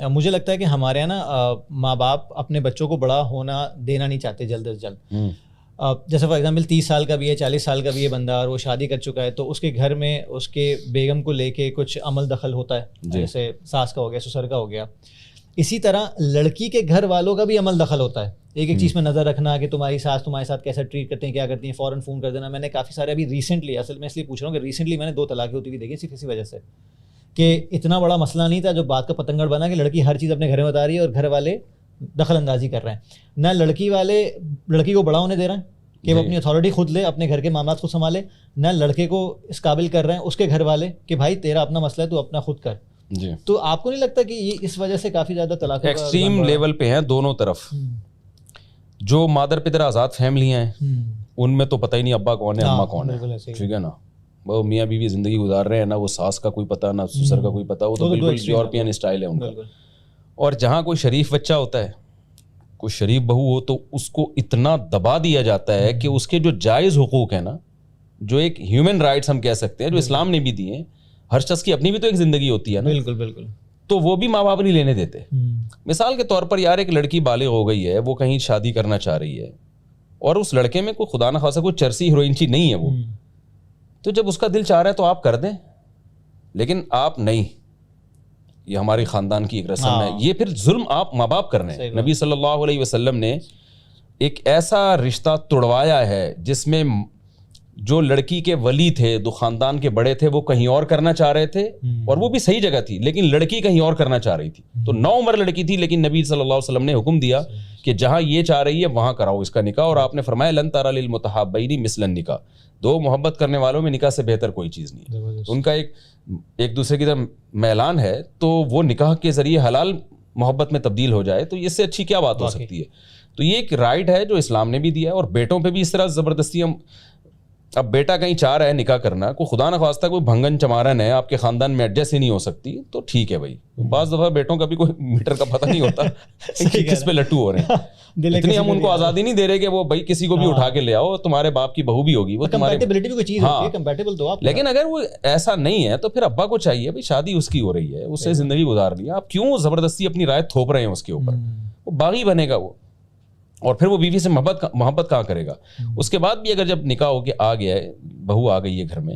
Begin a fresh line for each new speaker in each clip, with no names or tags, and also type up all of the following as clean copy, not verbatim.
مجھے لگتا ہے کہ ہمارے یہاں نا ماں باپ اپنے بچوں کو بڑا ہونا دینا نہیں چاہتے جلد از جلد. جیسے فار ایگزامپل 30 سال کا بھی ہے 40 سال کا بھی ہے بندہ اور وہ شادی کر چکا ہے تو اس کے گھر میں اس کے بیگم کو لے کے کچھ عمل دخل ہوتا ہے, جیسے ساس کا ہو گیا سسر کا ہو گیا. اسی طرح لڑکی کے گھر والوں کا بھی عمل دخل ہوتا ہے, ایک چیز پہ نظر رکھنا کہ تمہاری ساس تمہارے ساتھ کیسا ٹریٹ کرتے ہیں, کیا کرتی ہیں, فوراً فون کر دینا. میں نے کافی سارے ابھی ریسنٹلی, اصل میں اس لیے پوچھ رہا ہوں کہ ریسنٹلی میں نے 2 طلاقیں ہوتی ہوئی دیکھی صرف اسی وجہ سے کہ اتنا بڑا مسئلہ نہیں تھا جو بات کا پتنگڑ بنا کہ لڑکی ہر چیز اپنے گھر میں بتا رہی ہے اور گھر والے دخل اندازی کر رہے ہیں. نہ لڑکی والے لڑکی کو بڑا ہونے دے رہے ہیں کہ وہ اپنی اتھارٹی خود لے, اپنے گھر کے معاملات خود سنبھالے, نہ لڑکے کو اس قابل کر رہے ہیں اس کے گھر والے کہ بھائی تیرا اپنا مسئلہ ہے تو اپنا خود کر.
جی
تو آپ کو نہیں لگتا کہ یہ اس وجہ سے کافی زیادہ طلاق
ایکسٹریم لیول پہ ہیں دونوں طرف؟ جو مادر پدر آزاد فیملیاں ہیں ان میں تو پتہ ہی نہیں ابا کون ہے اماں کون ہے, ٹھیک ہے نا, وہ میاں بیوی زندگی گزار رہے ہیں, نہ وہ ساس کا کوئی پتہ نہ سسر کا کوئی پتہ, وہ تو بالکل یورپین اسٹائل ہے ان کا. اور جہاں کوئی شریف بچہ ہوتا ہے, کوئی شریف بہو ہو, تو اس کو اتنا دبا دیا جاتا ہے کہ اس کے جو جائز حقوق ہیں نا, جو ایک ہیومن رائٹس ہم کہہ سکتے ہیں جو اسلام نے بھی دیے ہیں, ہر شخص کی اپنی بھی تو ایک زندگی ہوتی ہے نا.
بالکل بالکل.
تو وہ بھی ماں باپ نہیں لینے دیتے. مثال کے طور پر یار ایک لڑکی بالغ ہو گئی ہے, وہ کہیں شادی کرنا چاہ رہی ہے اور اس لڑکے میں کوئی خدا نہ خاصا کوئی چرسی ہیروئنچی نہیں ہے وہ, تو جب اس کا دل چاہ رہا ہے تو آپ کر دیں, لیکن آپ نہیں, یہ ہماری خاندان کی ایک رسم ہے, یہ پھر ظلم آپ ماں باپ کر رہے ہیں. نبی صلی اللہ علیہ وسلم نے ایک ایسا رشتہ توڑوایا ہے جس میں جو لڑکی کے ولی تھے, جو خاندان کے بڑے تھے, وہ کہیں اور کرنا چاہ رہے تھے اور وہ بھی صحیح جگہ تھی, لیکن لڑکی کہیں اور کرنا چاہ رہی تھی. تو 9 عمر لڑکی تھی, لیکن نبی صلی اللہ علیہ وسلم نے حکم دیا کہ جہاں یہ چاہ رہی ہے وہاں کراؤ اس کا نکاح. اور آپ نے فرمایا لن ترى للمتحابین مثل النکاح, 2 محبت کرنے والوں میں نکاح سے بہتر کوئی چیز نہیں. ان کا ایک دوسرے کی طرف میلان ہے, تو وہ نکاح کے ذریعے حلال محبت میں تبدیل ہو جائے, تو اس سے اچھی کیا بات ہو سکتی ہے. تو یہ ایک رائٹ ہے جو اسلام نے بھی دیا ہے. اور بیٹوں پہ بھی اس طرح زبردستی ہم, اب بیٹا کہیں چاہ رہا ہے نکاح کرنا, کوئی خدا نہ خواستہ کوئی بھنگن چمارن ہے, آپ کے خاندان میں ایڈجسٹ ہی نہیں ہو سکتی, تو ٹھیک ہے بھائی. بعض دفعہ بیٹوں کا بھی کوئی میٹر کا پتہ نہیں ہوتا کہ کس پہ لٹو ہو رہے ہیں. اتنی ہم ان کو آزادی نہیں دے رہے کہ وہ بھائی کسی کو بھی اٹھا کے لے آؤ, تمہارے باپ کی بہو بھی ہوگی, وہ تمہارے. لیکن اگر وہ ایسا نہیں ہے تو پھر ابا کو چاہیے بھائی شادی اس کی ہو رہی ہے, اس سے زندگی گزارنی ہے, آپ کیوں زبردستی اپنی رائے تھوپ رہے ہیں اس کے اوپر. وہ باغی بنے گا وہ, اور پھر وہ بیوی سے محبت کہاں کرے گا. اس کے بعد بھی اگر جب نکاح ہو کے آ گیا ہے, بہو آ گئی ہے گھر میں,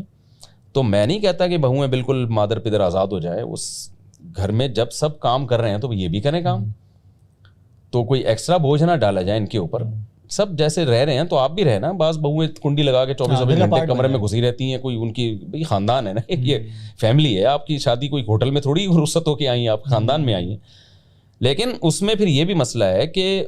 تو میں نہیں کہتا کہ بہویں بالکل مادر پدر آزاد ہو جائیں. اس گھر میں جب سب کام کر رہے ہیں تو یہ بھی کریں کام, تو کوئی ایکسٹرا بوجھ نہ ڈالا جائے ان کے اوپر. سب جیسے رہ رہے ہیں تو آپ بھی رہنا. بعض بہویں کنڈی لگا کے 24 گھنٹے کمرے میں گھسی رہتی ہیں, کوئی ان کی بھائی خاندان ہے نا, یہ فیملی ہے. آپ کی شادی کوئی ہوٹل میں تھوڑی رخصت ہو کے آئی ہیں, آپ خاندان میں آئی ہیں. لیکن اس میں پھر یہ بھی مسئلہ ہے کہ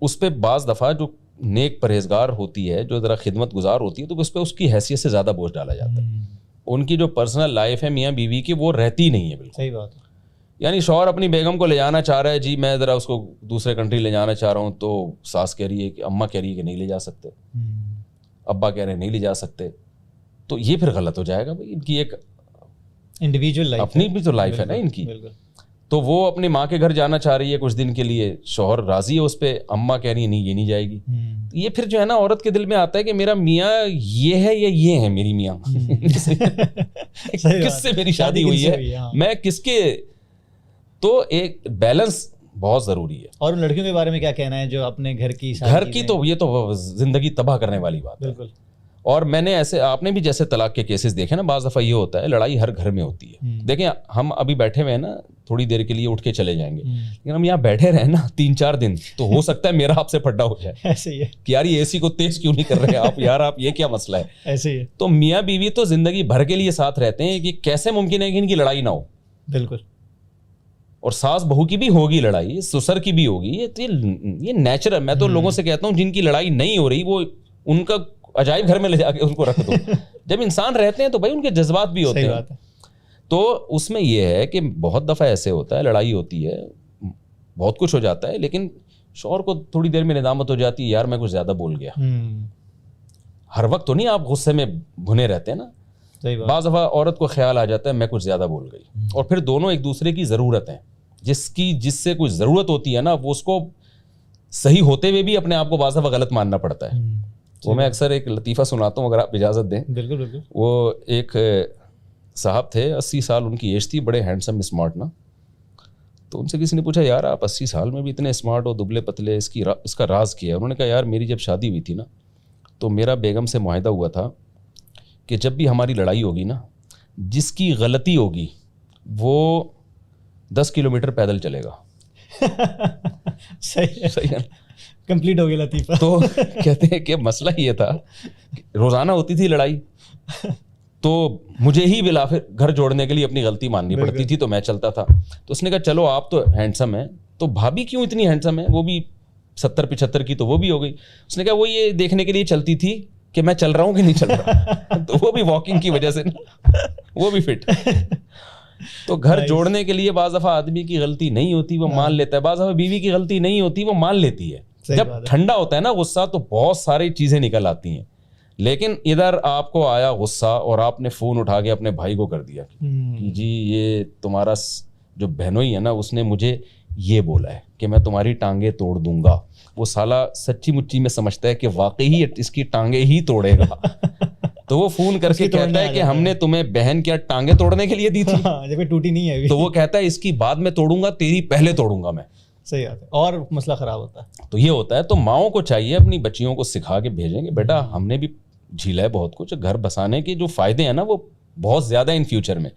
اس پہ بعض دفعہ جو نیک پرہیزگار ہوتی ہے, جو ذرا خدمت گزار ہوتی ہے, تو اس پہ اس کی حیثیت سے زیادہ بوجھ ڈالا جاتا ہے. ان کی جو پرسنل لائف ہے میاں بیوی کی, وہ رہتی نہیں ہے بالکل.
صحیح بات ہے.
یعنی شوہر اپنی بیگم کو لے جانا چاہ رہا ہے, جی میں ذرا اس کو دوسرے کنٹری لے جانا چاہ رہا ہوں, تو ساس کہہ رہی ہے کہ اماں کہہ رہی ہے کہ نہیں لے جا سکتے, ابا کہہ رہے ہیں نہیں لے جا سکتے, تو یہ پھر غلط ہو جائے گا. بھائی ان کی ایک
انڈیویجول لائف,
اپنی بھی تو لائف ہے نا ان کی. تو وہ اپنی ماں کے گھر جانا چاہ رہی ہے کچھ دن کے لیے, شوہر راضی ہے اس پہ, اماں کہہ رہی ہے نہیں یہ نہیں جائے گی. یہ پھر جو ہے نا عورت کے دل میں آتا ہے کہ میرا میاں یہ ہے یا یہ ہے میری میاں, کس سے میری شادی ہوئی ہے, میں کس کے. تو ایک بیلنس بہت ضروری ہے.
اور ان لڑکیوں کے بارے میں کیا کہنا ہے جو اپنے گھر کی
تو یہ تو زندگی تباہ کرنے والی بات ہے. بالکل. اور میں نے ایسے, آپ نے بھی جیسے طلاق کے کیسز دیکھے نا, بعض دفعہ یہ ہوتا ہے لڑائی ہر گھر میں ہوتی ہے. دیکھیں ہم ابھی بیٹھے ہوئے ہیں نا, تھوڑی دیر کے لیے اٹھ کے چلے جائیں گے, لیکن ہم یہاں بیٹھے رہے نا 3-4 دن, تو ہو سکتا ہے میرا آپ سے پھڈا ہو جائے.
ایسے ہی ہے
کہ یار یہ AC کو تیز کیوں نہیں کر رہے آپ, یار آپ یہ کیا مسئلہ ہے.
ایسے ہی ہے.
تو میاں بیوی تو زندگی بھر کے لیے ساتھ رہتے ہیں, کہ کیسے ممکن ہے کہ ان کی لڑائی نہ ہو.
بالکل.
اور ساس بہو کی بھی ہوگی لڑائی, سسر کی بھی ہوگی, یہ نیچرل. میں تو لوگوں سے کہتا ہوں جن کی لڑائی نہیں ہو رہی, وہ ان کا عجائب گھر میں لے جا کے ان کو رکھ دو. جب انسان رہتے ہیں تو بھائی ان کے جذبات بھی ہوتے ہیں. تو اس میں یہ ہے کہ بہت دفعہ ایسے ہوتا ہے, لڑائی ہوتی ہے, بہت کچھ ہو جاتا ہے, لیکن شوہر کو تھوڑی دیر میں ندامت ہو جاتی ہے, یار میں کچھ زیادہ بول گیا. ہر وقت تو نہیں آپ غصے میں بھنے رہتے ہیں نا. بعض دفعہ عورت کو خیال آ جاتا ہے میں کچھ زیادہ بول گئی, اور پھر دونوں ایک دوسرے کی ضرورت ہے. جس سے کوئی ضرورت ہوتی ہے نا, وہ اس کو صحیح ہوتے ہوئے بھی اپنے آپ کو بعض دفعہ غلط ماننا پڑتا ہے. وہ میں اکثر ایک لطیفہ سناتا ہوں اگر آپ اجازت دیں.
بالکل بالکل.
وہ ایک صاحب تھے, 80 سال ان کی ایج تھی, بڑے ہینڈسم اسمارٹ نا. تو ان سے کسی نے پوچھا یار آپ 80 سال میں بھی اتنے اسمارٹ ہو, دبلے پتلے, اس کا راز کیا ہے؟ انہوں نے کہا یار میری جب شادی ہوئی تھی نا تو میرا بیگم سے معاہدہ ہوا تھا کہ جب بھی ہماری لڑائی ہوگی نا, جس کی غلطی ہوگی وہ 10 کلومیٹر پیدل چلے گا.
صحیح ہے, کمپلیٹ ہو گیا لطیفہ.
تو کہتے ہیں کہ مسئلہ یہ تھا, روزانہ ہوتی تھی لڑائی, تو مجھے ہی بالآخر گھر جوڑنے کے لیے اپنی غلطی ماننی پڑتی تھی, تو میں چلتا تھا. تو اس نے کہا چلو آپ تو ہینڈسم ہیں, تو بھابھی کیوں اتنی ہینڈسم ہے, وہ بھی 70-75 کی, تو وہ بھی ہو گئی. اس نے کہا وہ یہ دیکھنے کے لیے چلتی تھی کہ میں چل رہا ہوں کہ نہیں چل رہا, تو وہ بھی واکنگ کی وجہ سے نا وہ بھی فٹ. تو گھر جوڑنے کے لیے بعض دفعہ آدمی کی غلطی نہیں ہوتی, وہ مان لیتا ہے. بعض دفعہ بیوی کی غلطی نہیں ہوتی, وہ مان لیتی ہے. جب ٹھنڈا ہوتا ہے نا غصہ تو بہت ساری چیزیں نکل آتی ہیں. لیکن ادھر آپ کو آیا غصہ اور آپ نے فون اٹھا کے اپنے بھائی کو کر دیا کہ جی یہ تمہارا جو بہنوئی ہے نا اس نے مجھے یہ بولا ہے کہ میں تمہاری ٹانگیں توڑ دوں گا. وہ سالا سچی مچی میں سمجھتا ہے کہ واقعی اس کی ٹانگیں ہی توڑے گا, تو وہ فون کر کے کہتا ہے کہ ہم نے تمہیں بہن کیا ٹانگیں توڑنے کے لیے دی تھی,
جب ٹوٹی نہیں ہے,
تو وہ کہتا ہے اس کی بعد میں توڑوں گا, تیری پہلے توڑوں گا میں.
صحیح بات ہے, اور مسئلہ خراب ہوتا ہے.
تو یہ ہوتا ہے. تو ماؤں کو چاہیے اپنی بچیوں کو سکھا کے بھیجیں کہ بیٹا ہم نے بھی جھیلا ہے بہت کچھ, گھر بسانے کے جو فائدے ہیں نا وہ بہت زیادہ ان فیوچر میں.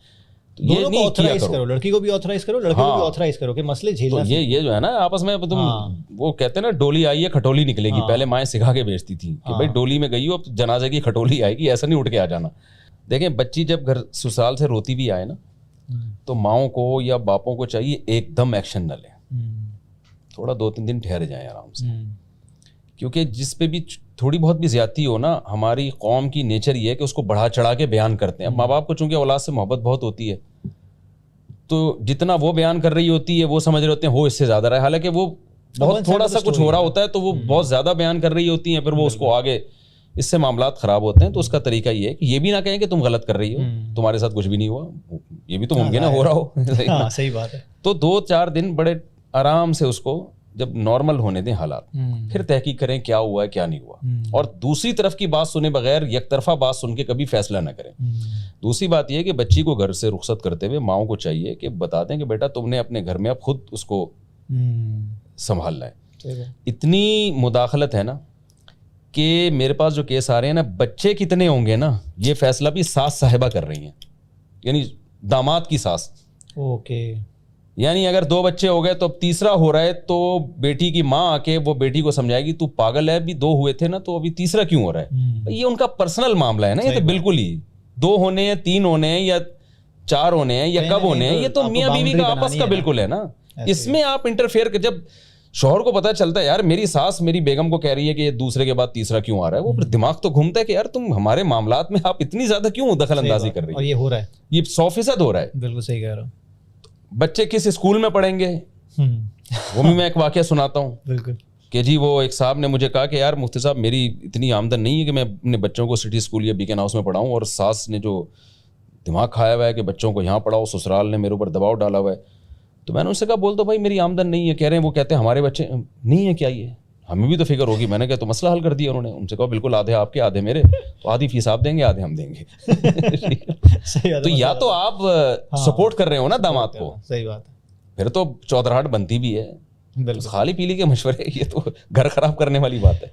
یہ نہیں آتھرائز کرو, لڑکی کو بھی آتھرائز کرو, لڑکے کو بھی آتھرائز کرو کہ مسئلے جھیلنا.
یہ جو ہے نا آپس میں تم وہ کہتے ہیں نا ڈولی آئی ہے کھٹولی نکلے گی, پہلے مائیں سکھا کے بھیجتی تھی کہ بھائی ڈولی میں گئی ہو اب جنازے کی کھٹولی آئے گی, ایسا نہیں اٹھ کے آ جانا. دیکھیں بچی جب گھر سسرال سے روتی بھی آئے نا تو ماؤں کو یا باپوں کو چاہیے ایک دم ایکشن نہ لیں, تھوڑا 2-3 دن ٹھہر جائیں آرام سے. کیونکہ جس پہ بھی تھوڑی بہت بھی زیادتی ہو نا, ہماری قوم کی نیچر یہ ہے کہ اس کو بڑھا چڑھا کے بیان کرتے ہیں. ماں باپ کو چونکہ اولاد سے محبت بہت ہوتی ہے تو جتنا وہ بیان کر رہی ہوتی ہے وہ سمجھ رہے ہوتے ہیں ہو اس سے زیادہ رہا ہے, حالانکہ وہ بہت تھوڑا سا کچھ ہو رہا ہوتا ہے تو وہ بہت زیادہ بیان کر رہی ہوتی ہیں, پھر وہ اس کو آگے اس سے معاملات خراب ہوتے ہیں. تو اس کا طریقہ یہ ہے کہ یہ بھی نہ کہیں کہ تم غلط کر رہی ہو, تمہارے ساتھ کچھ بھی نہیں ہوا, یہ بھی تو ممکن ہے ہو رہا ہو.
صحیح بات ہے.
تو 2-4 دن بڑے آرام سے اس کو جب نارمل ہونے دیں حالات, پھر تحقیق کریں کیا ہوا ہے کیا نہیں ہوا, اور دوسری طرف کی بات سنے بغیر یک طرفہ بات سن کے کبھی فیصلہ نہ کریں. دوسری بات یہ ہے کہ بچی کو گھر سے رخصت کرتے ہوئے ماؤں کو چاہیے کہ بتا دیں کہ بیٹا تم نے اپنے گھر میں اب خود اس کو سنبھالنا ہے. اتنی مداخلت ہے نا کہ میرے پاس جو کیس آ رہے ہیں نا, بچے کتنے ہوں گے نا یہ فیصلہ بھی ساس صاحبہ کر رہی ہیں, یعنی داماد کی ساس.
اوکے,
یعنی اگر 2 بچے ہو گئے تو اب تیسرا ہو رہا ہے تو بیٹی کی ماں آ کے وہ بیٹی کو سمجھائے گی تو پاگل ہے, ابھی 2 ہوئے تھے نا تو ابھی تیسرا کیوں ہو رہا ہے. یہ ان کا پرسنل معاملہ ہے نا, یہ تو بالکل ہی 2 ہونے ہیں 3 ہونے ہیں یا 4 ہونے ہیں یا کب ہونے ہیں, یہ تو میاں بیوی کا آپس کا بالکل ہے نا. اس میں آپ انٹرفیئر کر, جب شوہر کو پتا چلتا ہے یار میری ساس میری بیگم کو کہہ رہی ہے کہ یہ دوسرے کے بعد تیسرا کیوں آ رہا ہے, وہ پھر دماغ تو گھومتا ہے کہ یار تم ہمارے معاملات میں آپ اتنی زیادہ کیوں دخل اندازی کر رہی ہے.
اور یہ ہو رہا ہے,
یہ 100% ہو رہا ہے.
بالکل صحیح کہہ رہا ہوں.
بچے کس اسکول میں پڑھیں گے وہ بھی میں ایک واقعہ سناتا ہوں.
بالکل
کہ جی وہ ایک صاحب نے مجھے کہا کہ یار مفتی صاحب میری اتنی آمدن نہیں ہے کہ میں اپنے بچوں کو سٹی اسکول یا بیکن ہاؤس میں پڑھاؤں, اور ساس نے جو دماغ کھایا ہوا ہے کہ بچوں کو یہاں پڑھاؤ, سسرال نے میرے اوپر دباؤ ڈالا ہوا ہے. تو میں نے ان سے کہا بول دو بھائی میری آمدن نہیں ہے. کہہ رہے ہیں وہ کہتے ہیں ہمارے بچے نہیں ہیں, کیا یہ ہمیں بھی تو فکر ہوگی. میں نے کہا تو مسئلہ حل کر دیا انہوں نے. ان سے کہا بالکل آدھے آپ کے آدھے میرے, تو آدھی فیس آپ دیں گے آدھے ہم دیں گے. تو یا تو آپ سپورٹ کر رہے ہو نا داماد کو,
صحیح بات ہے,
پھر تو چودراہٹ بنتی بھی ہے. خالی پیلی کے مشورے یہ تو گھر خراب کرنے والی بات ہے.